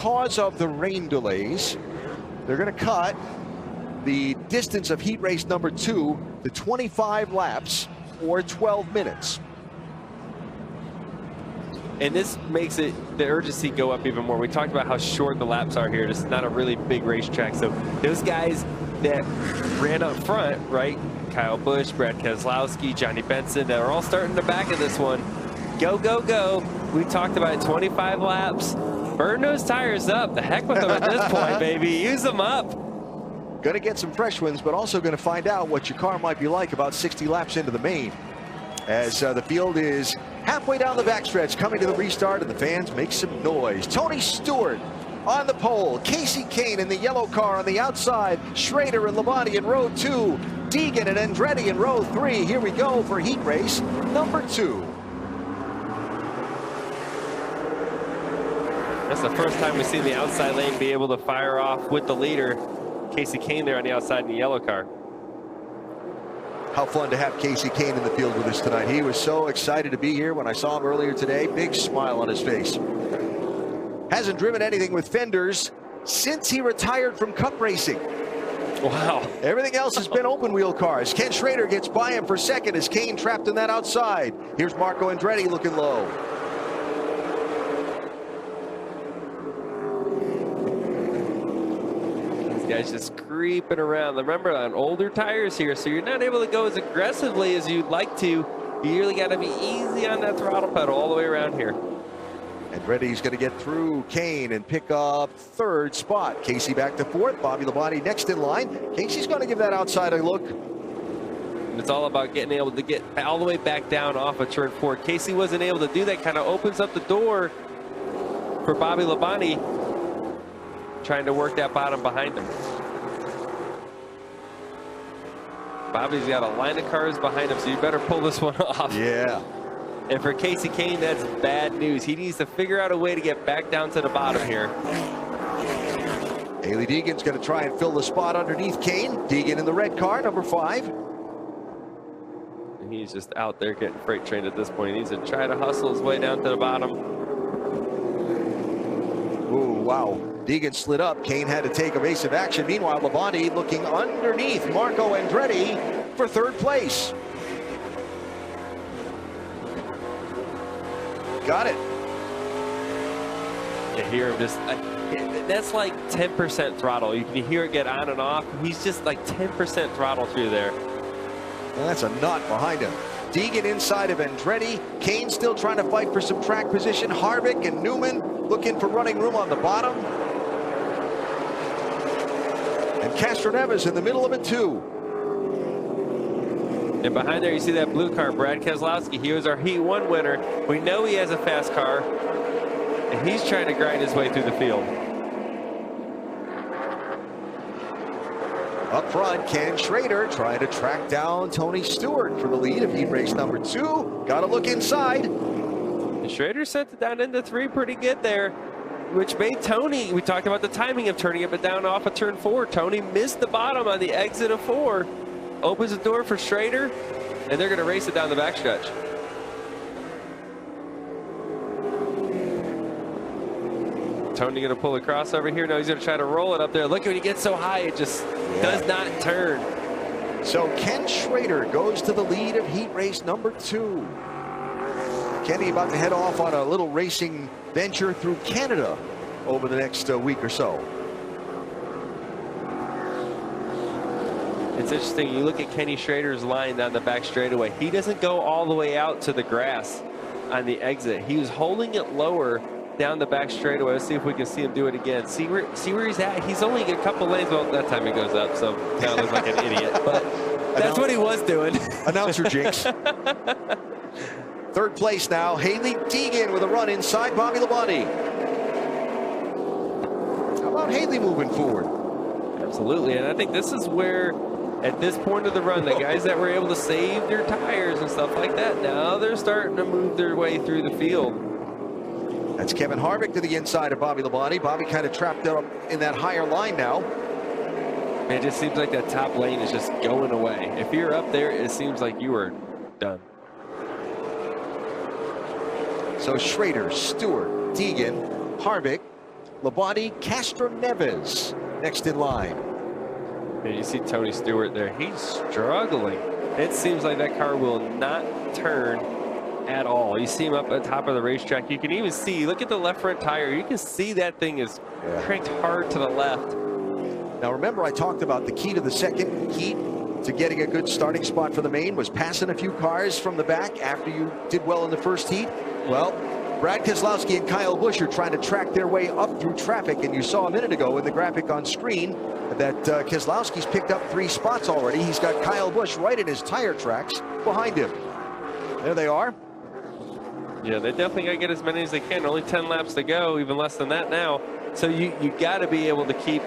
Because of the rain delays, they're going to cut the distance of heat race number 2 to 25 laps or 12 minutes. And this makes the urgency go up even more. We talked about how short the laps are here. This is not a really big racetrack. So those guys that ran up front, right? Kyle Busch, Brad Keselowski, Johnny Benson, that are all starting the back of this one. Go, go, go. We talked about 25 laps. Burn those tires up. The heck with them at this point, baby. Use them up. Going to get some fresh ones, but also going to find out what your car might be like about 60 laps into the main. As the field is halfway down the backstretch, coming to the restart, and the fans make some noise. Tony Stewart on the pole. Casey Kane in the yellow car on the outside. Schrader and Labonte in row 2. Deegan and Andretti in row 3. Here we go for heat race number 2. That's the first time we've seen the outside lane be able to fire off with the leader. Casey Kane there on the outside in the yellow car. How fun to have Casey Kane in the field with us tonight. He was so excited to be here when I saw him earlier today. Big smile on his face. Hasn't driven anything with fenders since he retired from Cup racing. Wow. Everything else has been open wheel cars. Ken Schrader gets by him for second as Kane trapped in that outside. Here's Marco Andretti looking low. Guys just creeping around. Remember, on older tires here, so you're not able to go as aggressively as you'd like to. You really got to be easy on that throttle pedal all the way around here. Andretti's going to get through Kane and pick up 3rd spot. Casey back to 4th. Bobby Labonte next in line. Casey's going to give that outside a look. And it's all about getting able to get all the way back down off of turn 4. Casey wasn't able to do that. Kind of opens up the door for Bobby Labonte, trying to work that bottom behind him. Bobby's got a line of cars behind him, so you better pull this one off. Yeah. And for Casey Kane, that's bad news. He needs to figure out a way to get back down to the bottom here. Hailie Deegan's going to try and fill the spot underneath Kane. Deegan in the red car, number 5. And he's just out there getting freight trained at this point. He needs to try to hustle his way down to the bottom. Ooh, wow. Deegan slid up. Kane had to take evasive action. Meanwhile, Labonte looking underneath Marco Andretti for 3rd place. Got it. You hear him just, that's like 10% throttle. You can hear it get on and off. He's just like 10% throttle through there. Well, that's a knot behind him. Deegan inside of Andretti. Kane still trying to fight for some track position. Harvick and Newman looking for running room on the bottom. And Castroneves in the middle of it too. And behind there you see that blue car, Brad Keselowski. He was our Heat 1 winner. We know he has a fast car, and he's trying to grind his way through the field. Up front, Ken Schrader trying to track down Tony Stewart for the lead of heat race number 2. Got to look inside. And Schrader sent it down into 3 pretty good there, which made Tony, we talked about the timing of turning it down off of turn 4. Tony missed the bottom on the exit of 4. Opens the door for Schrader, and they're going to race it down the backstretch. Tony going to pull a crossover here. No, he's going to try to roll it up there. Look, when he gets so high, it just does not turn. So Ken Schrader goes to the lead of heat race number 2. Kenny about to head off on a little racing venture through Canada over the next week or so. It's interesting, you look at Kenny Schrader's line down the back straightaway. He doesn't go all the way out to the grass on the exit. He was holding it lower down the back straightaway. Let's see if we can see him do it again. See where he's at. He's only a couple lanes. Well, that time he goes up, so now looks like an idiot. But that's what he was doing. Announcer jinx. 3rd place now, Hailie Deegan with a run inside Bobby Labonte. How about Hailie moving forward? Absolutely, and I think this is where, at this point of the run, the guys that were able to save their tires and stuff like that, now they're starting to move their way through the field. That's Kevin Harvick to the inside of Bobby Labonte. Bobby kind of trapped up in that higher line now. It just seems like that top lane is just going away. If you're up there, it seems like you are done. So Schrader, Stewart, Deegan, Harvick, Labonte Castroneves next in line. And you see Tony Stewart there. He's struggling. It seems like that car will not turn at all. You see him up at the top of the racetrack. You can even see, look at the left front tire. You can see that thing is cranked hard to the left. Now remember, I talked about the key to the second heat to getting a good starting spot for the main was passing a few cars from the back after you did well in the first heat. Well, Brad Keselowski and Kyle Busch are trying to track their way up through traffic, and you saw a minute ago in the graphic on screen that Keselowski's picked up 3 spots already. He's got Kyle Busch right in his tire tracks behind him. There they are. Yeah, they definitely got to get as many as they can. Only 10 laps to go, even less than that now. So you got to be able to keep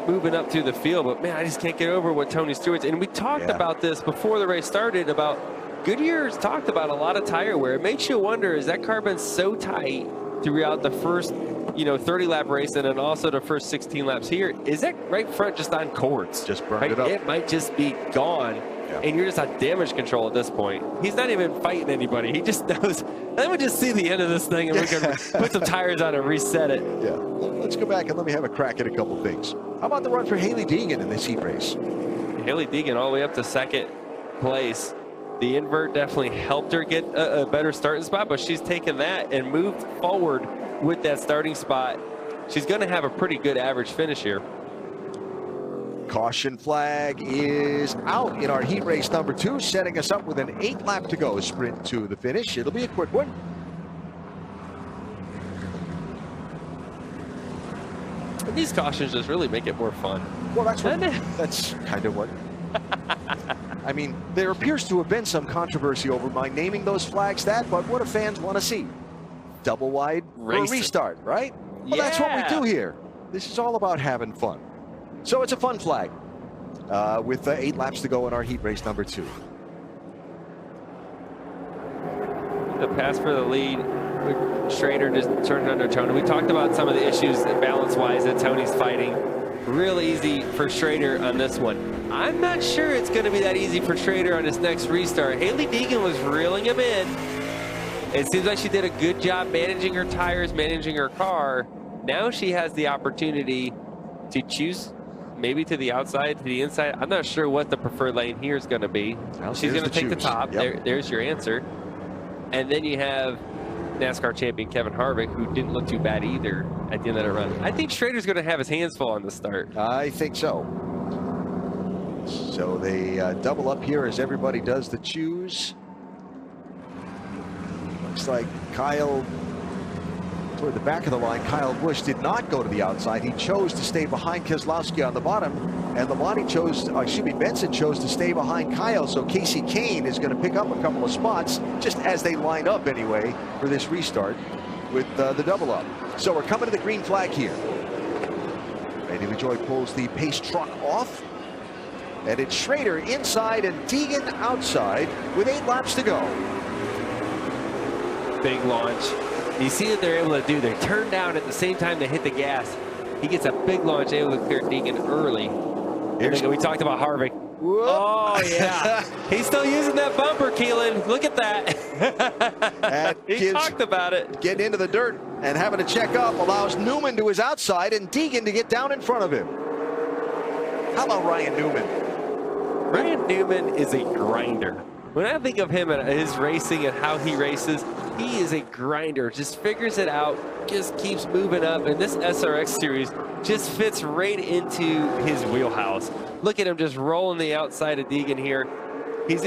moving up through the field. But man, I just can't get over what Tony Stewart's. And we talked about this before the race started about Goodyear's talked about a lot of tire wear. It makes you wonder, is that car been so tight throughout the first 30 lap race and then also the first 16 laps here? Is that right front just on cords? Just burned it up. It might just be gone. And you're just on damage control at this point. He's not even fighting anybody. He just knows. Let me just see the end of this thing and we can put some tires on and reset it. Yeah. Let's go back and let me have a crack at a couple things. How about the run for Hailie Deegan in this heat race? Hailie Deegan all the way up to second place. The invert definitely helped her get a better starting spot, but she's taken that and moved forward with that starting spot. She's going to have a pretty good average finish here. Caution flag is out in our heat race number 2, setting us up with an 8 lap to go sprint to the finish. It'll be a quick one. And these cautions just really make it more fun. Well, that's kind of what. I mean, there appears to have been some controversy over my naming those flags that, but what do fans want to see? Double wide or a restart, right? Well, that's what we do here. This is all about having fun. So it's a fun flag with 8 laps to go in our heat race number 2. The pass for the lead. Schrader just turned it under Tony. We talked about some of the issues balance-wise that Tony's fighting. Real easy for Schrader on this one. I'm not sure it's going to be that easy for Schrader on his next restart. Hailie Deegan was reeling him in. It seems like she did a good job managing her tires, managing her car. Now she has the opportunity to choose maybe to the outside, to the inside. I'm not sure what the preferred lane here is going to be. She's going to take the top. There's your answer. And then you have NASCAR champion Kevin Harvick, who didn't look too bad either at the end of the run. I think Schrader's going to have his hands full on the start. I think so. So they double up here as everybody does the choose. Looks like Kyle, toward the back of the line, Kyle Busch did not go to the outside. He chose to stay behind Keselowski on the bottom, and Benson chose to stay behind Kyle. So Casey Kane is going to pick up a couple of spots just as they line up anyway for this restart with the double up. So we're coming to the green flag here. Lady LaJoy pulls the pace truck off, and it's Schrader inside and Deegan outside with 8 laps to go. Big launch. You see what they're able to do. They turn down at the same time they hit the gas. He gets a big launch, able to clear Deegan early. We talked about Harvick. Whoop. Oh, yeah. He's still using that bumper, Keelan. Look at that. He talked about it. Getting into the dirt and having to check up allows Newman to his outside and Deegan to get down in front of him. How about Ryan Newman? Ryan Newman is a grinder. When I think of him and his racing and how he races, he is a grinder. Just figures it out, just keeps moving up. And this SRX series just fits right into his wheelhouse. Look at him just rolling the outside of Deegan here. It's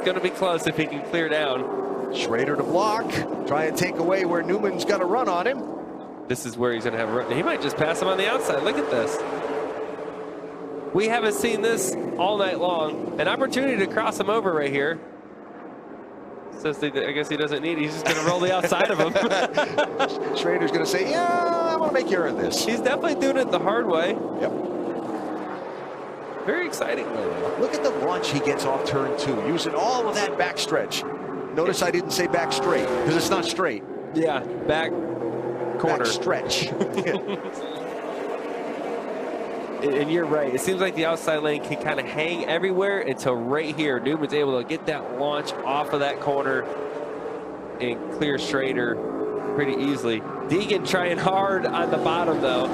gonna be close if he can clear down. Schrader to block, try and take away where Newman's got a run on him. This is where he's gonna have a run. He might just pass him on the outside. Look at this. We haven't seen this all night long. An opportunity to cross him over right here. Says I guess he doesn't need it. He's just going to roll the outside of him. Schrader's going to say, yeah, I want to make you earn this. He's definitely doing it the hard way. Yep. Very exciting. Look at the launch he gets off turn 2, using all of that back stretch. Notice I didn't say back straight, because it's not straight. Yeah, back corner. Back stretch. And you're right. It seems like the outside lane can kind of hang everywhere until right here. Newman's able to get that launch off of that corner and clear Schrader pretty easily. Deegan trying hard on the bottom, though.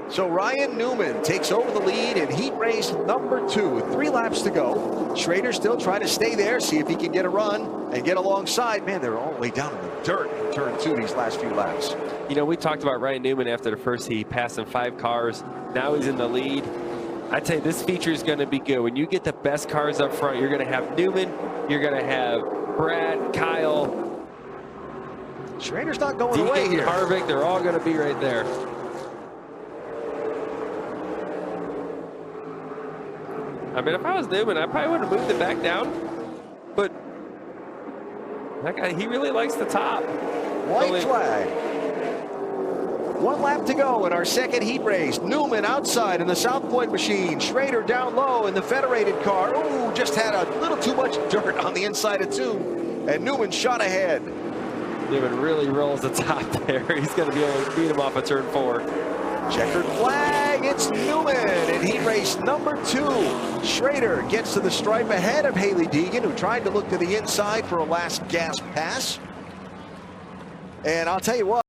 So Ryan Newman takes over the lead in heat race number 2 with 3 laps to go. Schrader still trying to stay there, see if he can get a run and get alongside. Man, they're all the way down in the dirt in turn 2 these last few laps. You know, we talked about Ryan Newman after the first heat, passing 5 cars. Now he's in the lead. I tell you, this feature is going to be good. When you get the best cars up front, you're going to have Newman, you're going to have Brad, Kyle. Schrader's not going Deegan, away here. Harvick, they're all going to be right there. I mean, if I was Newman, I probably would have moved it back down. But that guy, he really likes the top. White flag. 1 lap to go in our second heat race. Newman outside in the South Point machine. Schrader down low in the Federated car. Ooh, just had a little too much dirt on the inside of 2. And Newman shot ahead. Newman really rolls the top there. He's going to be able to beat him off of turn 4. Checkered flag, it's Newman in heat race number 2. Schrader gets to the stripe ahead of Hailie Deegan, who tried to look to the inside for a last gas pass. And I'll tell you what.